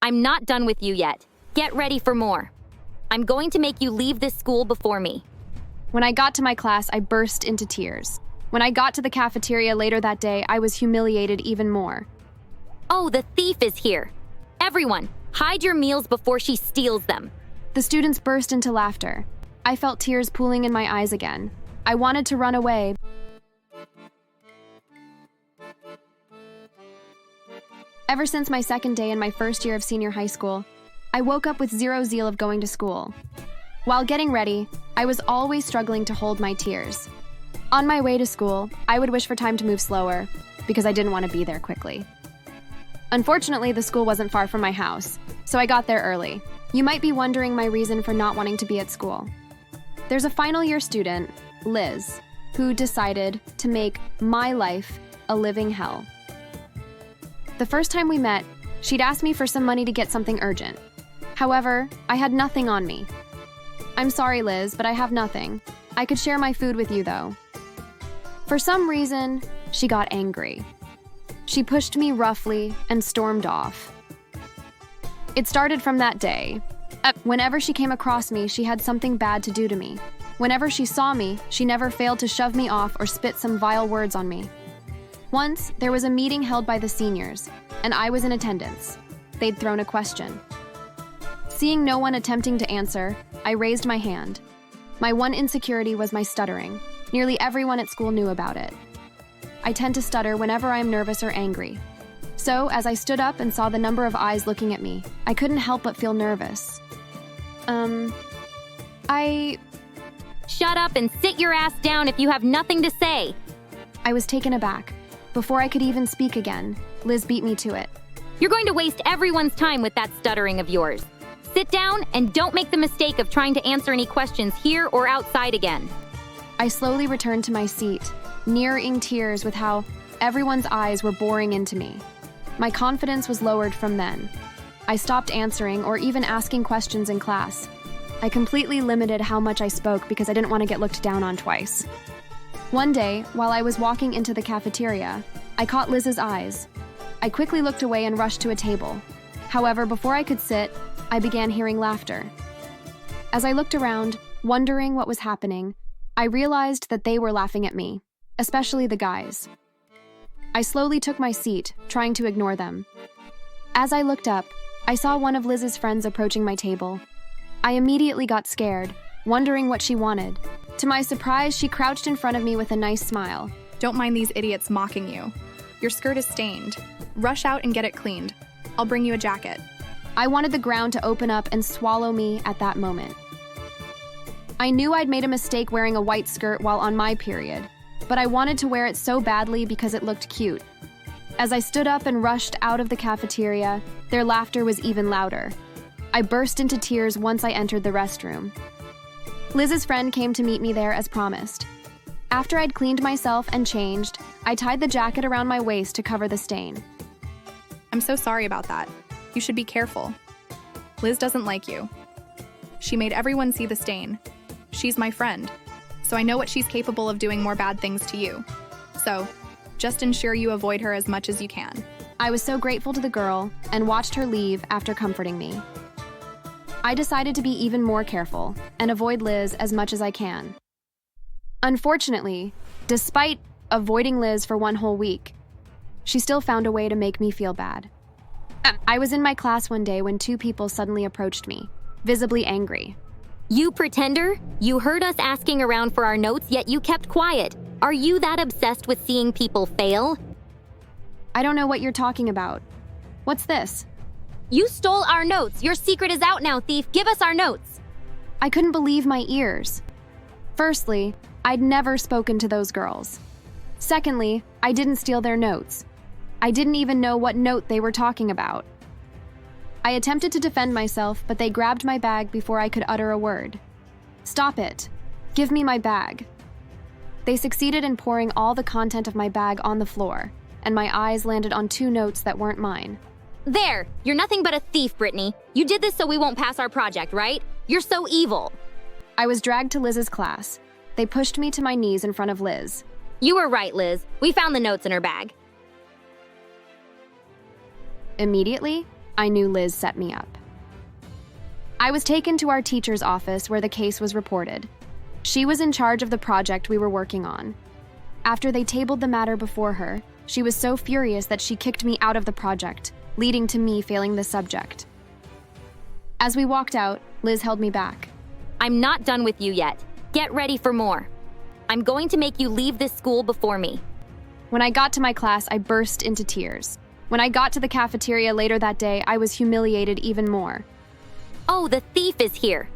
I'm not done with you yet. Get ready for more. I'm going to make you leave this school before me. When I got to my class, I burst into tears. When I got to the cafeteria later that day, I was humiliated even more. Oh, the thief is here. Everyone, hide your meals before she steals them. The students burst into laughter. I felt tears pooling in my eyes again. I wanted to run away. Ever since my second day in my first year of senior high school, I woke up with zero zeal of going to school. While getting ready, I was always struggling to hold my tears. On my way to school, I would wish for time to move slower because I didn't want to be there quickly. Unfortunately, the school wasn't far from my house, so I got there early. You might be wondering my reason for not wanting to be at school. There's a final year student, Liz, who decided to make my life a living hell. The first time we met, she'd asked me for some money to get something urgent. However, I had nothing on me. I'm sorry, Liz, but I have nothing. I could share my food with you, though. For some reason, she got angry. She pushed me roughly and stormed off. It started from that day. Whenever she came across me, she had something bad to do to me. Whenever she saw me, she never failed to shove me off or spit some vile words on me. Once, there was a meeting held by the seniors, and I was in attendance. They'd thrown a question. Seeing no one attempting to answer, I raised my hand. My one insecurity was my stuttering. Nearly everyone at school knew about it. I tend to stutter whenever I am nervous or angry. So, as I stood up and saw the number of eyes looking at me, I couldn't help but feel nervous. Shut up and sit your ass down if you have nothing to say. I was taken aback. Before I could even speak again, Liz beat me to it. You're going to waste everyone's time with that stuttering of yours. Sit down and don't make the mistake of trying to answer any questions here or outside again. I slowly returned to my seat, nearing tears with how everyone's eyes were boring into me. My confidence was lowered from then. I stopped answering or even asking questions in class. I completely limited how much I spoke because I didn't want to get looked down on twice. One day, while I was walking into the cafeteria, I caught Liz's eyes. I quickly looked away and rushed to a table. However, before I could sit, I began hearing laughter. As I looked around, wondering what was happening, I realized that they were laughing at me, especially the guys. I slowly took my seat, trying to ignore them. As I looked up, I saw one of Liz's friends approaching my table. I immediately got scared, wondering what she wanted. To my surprise, she crouched in front of me with a nice smile. Don't mind these idiots mocking you. Your skirt is stained. Rush out and get it cleaned. I'll bring you a jacket. I wanted the ground to open up and swallow me at that moment. I knew I'd made a mistake wearing a white skirt while on my period, but I wanted to wear it so badly because it looked cute. As I stood up and rushed out of the cafeteria, their laughter was even louder. I burst into tears once I entered the restroom. Liz's friend came to meet me there as promised. After I'd cleaned myself and changed, I tied the jacket around my waist to cover the stain. I'm so sorry about that. You should be careful. Liz doesn't like you. She made everyone see the stain. She's my friend, so I know what she's capable of doing more bad things to you. So, just ensure you avoid her as much as you can. I was so grateful to the girl and watched her leave after comforting me. I decided to be even more careful and avoid Liz as much as I can. Unfortunately, despite avoiding Liz for one whole week, she still found a way to make me feel bad. I was in my class one day when two people suddenly approached me, visibly angry. You pretender? You heard us asking around for our notes, yet you kept quiet. Are you that obsessed with seeing people fail? I don't know what you're talking about. What's this? You stole our notes. Your secret is out now, thief. Give us our notes. I couldn't believe my ears. Firstly, I'd never spoken to those girls. Secondly, I didn't steal their notes. I didn't even know what note they were talking about. I attempted to defend myself, but they grabbed my bag before I could utter a word. Stop it. Give me my bag. They succeeded in pouring all the content of my bag on the floor, and my eyes landed on two notes that weren't mine. There! You're nothing but a thief, Brittany. You did this so we won't pass our project, right? You're so evil. I was dragged to Liz's class. They pushed me to my knees in front of Liz. You were right, Liz. We found the notes in her bag. Immediately, I knew Liz set me up. I was taken to our teacher's office where the case was reported. She was in charge of the project we were working on. After they tabled the matter before her, she was so furious that she kicked me out of the project, leading to me failing the subject. As we walked out, Liz held me back. I'm not done with you yet. Get ready for more. I'm going to make you leave this school before me. When I got to my class, I burst into tears. When I got to the cafeteria later that day, I was humiliated even more. Oh, the thief is here.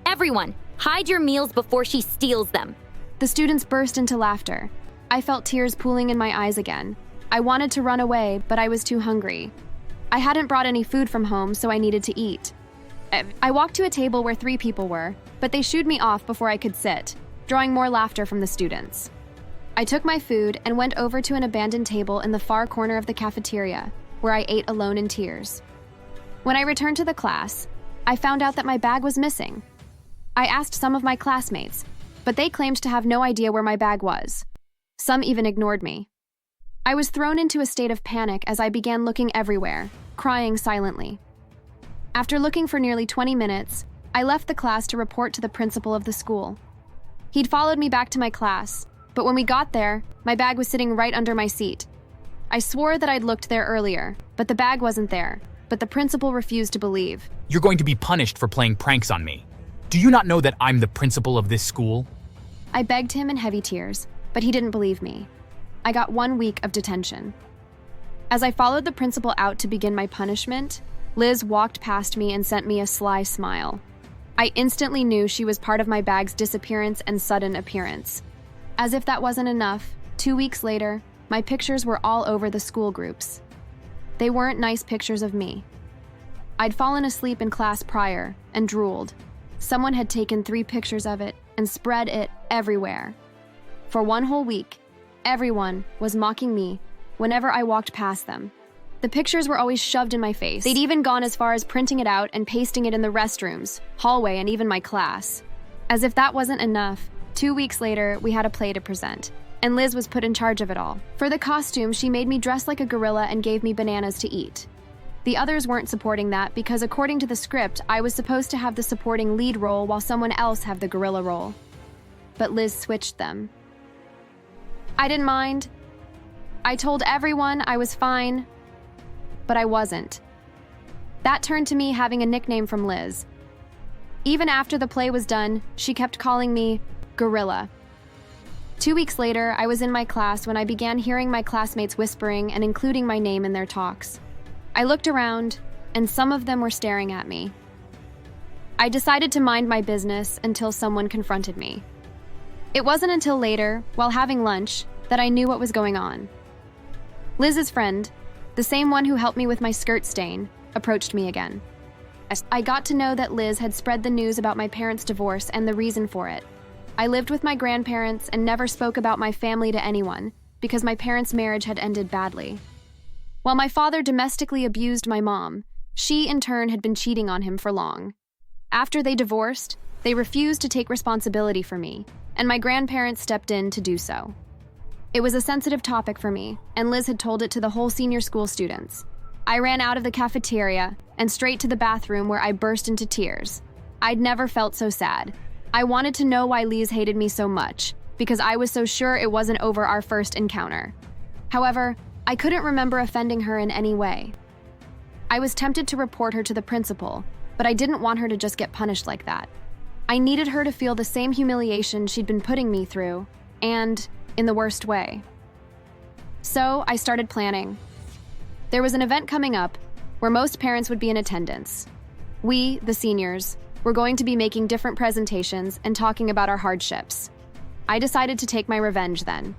Everyone, hide your meals before she steals them. The students burst into laughter. I felt tears pooling in my eyes again. I wanted to run away, but I was too hungry. I hadn't brought any food from home, so I needed to eat. I walked to a table where 3 people were, but they shooed me off before I could sit, drawing more laughter from the students. I took my food and went over to an abandoned table in the far corner of the cafeteria, where I ate alone in tears. When I returned to the class, I found out that my bag was missing. I asked some of my classmates, but they claimed to have no idea where my bag was. Some even ignored me. I was thrown into a state of panic as I began looking everywhere, crying silently. After looking for nearly 20 minutes, I left the class to report to the principal of the school. He'd followed me back to my class, but when we got there, my bag was sitting right under my seat. I swore that I'd looked there earlier, but the bag wasn't there, but the principal refused to believe. You're going to be punished for playing pranks on me. Do you not know that I'm the principal of this school? I begged him in heavy tears, but he didn't believe me. I got 1 week of detention. As I followed the principal out to begin my punishment, Liz walked past me and sent me a sly smile. I instantly knew she was part of my bag's disappearance and sudden appearance. As if that wasn't enough, 2 weeks later, my pictures were all over the school groups. They weren't nice pictures of me. I'd fallen asleep in class prior and drooled. Someone had taken 3 pictures of it and spread it everywhere. For 1 whole week, everyone was mocking me whenever I walked past them. The pictures were always shoved in my face. They'd even gone as far as printing it out and pasting it in the restrooms, hallway, and even my class. As if that wasn't enough, 2 weeks later, we had a play to present, and Liz was put in charge of it all. For the costume, she made me dress like a gorilla and gave me bananas to eat. The others weren't supporting that because according to the script, I was supposed to have the supporting lead role while someone else had the gorilla role. But Liz switched them. I didn't mind. I told everyone I was fine, but I wasn't. That turned to me having a nickname from Liz. Even after the play was done, she kept calling me Gorilla. 2 weeks later, I was in my class when I began hearing my classmates whispering and including my name in their talks. I looked around, and some of them were staring at me. I decided to mind my business until someone confronted me. It wasn't until later, while having lunch, that I knew what was going on. Liz's friend, the same one who helped me with my skirt stain, approached me again. I got to know that Liz had spread the news about my parents' divorce and the reason for it. I lived with my grandparents and never spoke about my family to anyone because my parents' marriage had ended badly. While my father domestically abused my mom, she in turn had been cheating on him for long. After they divorced, they refused to take responsibility for me, and my grandparents stepped in to do so. It was a sensitive topic for me, and Liz had told it to the whole senior school students. I ran out of the cafeteria and straight to the bathroom where I burst into tears. I'd never felt so sad. I wanted to know why Liz hated me so much, because I was so sure it wasn't over our first encounter. However, I couldn't remember offending her in any way. I was tempted to report her to the principal, but I didn't want her to just get punished like that. I needed her to feel the same humiliation she'd been putting me through, and in the worst way. So I started planning. There was an event coming up where most parents would be in attendance. We, the seniors, were going to be making different presentations and talking about our hardships. I decided to take my revenge then.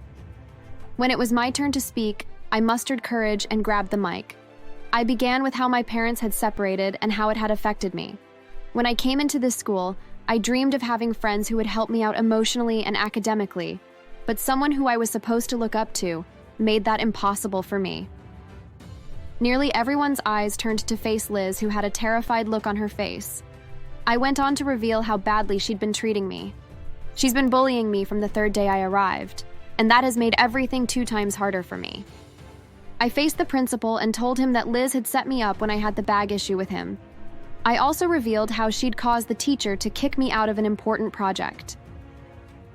When it was my turn to speak, I mustered courage and grabbed the mic. I began with how my parents had separated and how it had affected me. When I came into this school, I dreamed of having friends who would help me out emotionally and academically, but someone who I was supposed to look up to made that impossible for me. Nearly everyone's eyes turned to face Liz, who had a terrified look on her face. I went on to reveal how badly she'd been treating me. She's been bullying me from the 3rd day I arrived, and that has made everything 2 times harder for me. I faced the principal and told him that Liz had set me up when I had the bag issue with him. I also revealed how she'd caused the teacher to kick me out of an important project.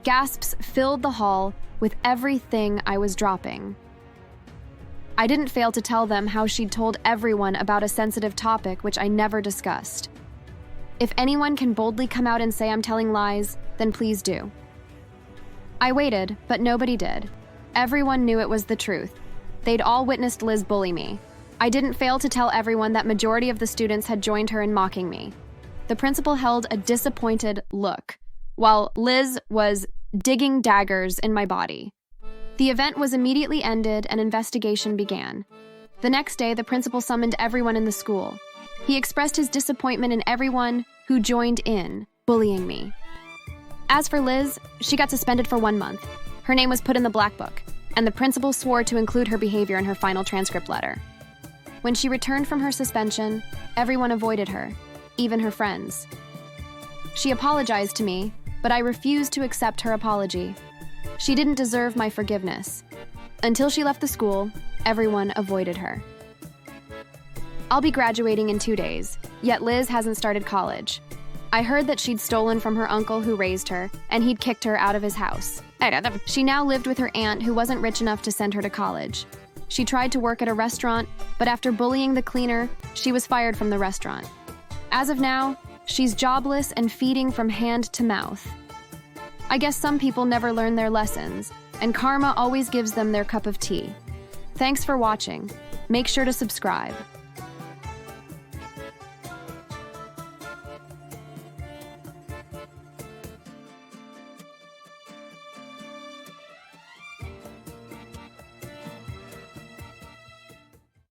Gasps filled the hall with everything I was dropping. I didn't fail to tell them how she'd told everyone about a sensitive topic which I never discussed. If anyone can boldly come out and say I'm telling lies, then please do. I waited, but nobody did. Everyone knew it was the truth. They'd all witnessed Liz bully me. I didn't fail to tell everyone that majority of the students had joined her in mocking me. The principal held a disappointed look, while Liz was digging daggers in my body. The event was immediately ended and investigation began. The next day, the principal summoned everyone in the school. He expressed his disappointment in everyone who joined in bullying me. As for Liz, she got suspended for 1 month. Her name was put in the black book, and the principal swore to include her behavior in her final transcript letter. When she returned from her suspension, everyone avoided her, even her friends. She apologized to me, but I refused to accept her apology. She didn't deserve my forgiveness. Until she left the school, everyone avoided her. I'll be graduating in 2 days, yet Liz hasn't started college. I heard that she'd stolen from her uncle who raised her, and he'd kicked her out of his house. She now lived with her aunt who wasn't rich enough to send her to college. She tried to work at a restaurant, but after bullying the cleaner, she was fired from the restaurant. As of now, she's jobless and feeding from hand to mouth. I guess some people never learn their lessons, and karma always gives them their cup of tea. Thanks for watching. Make sure to subscribe.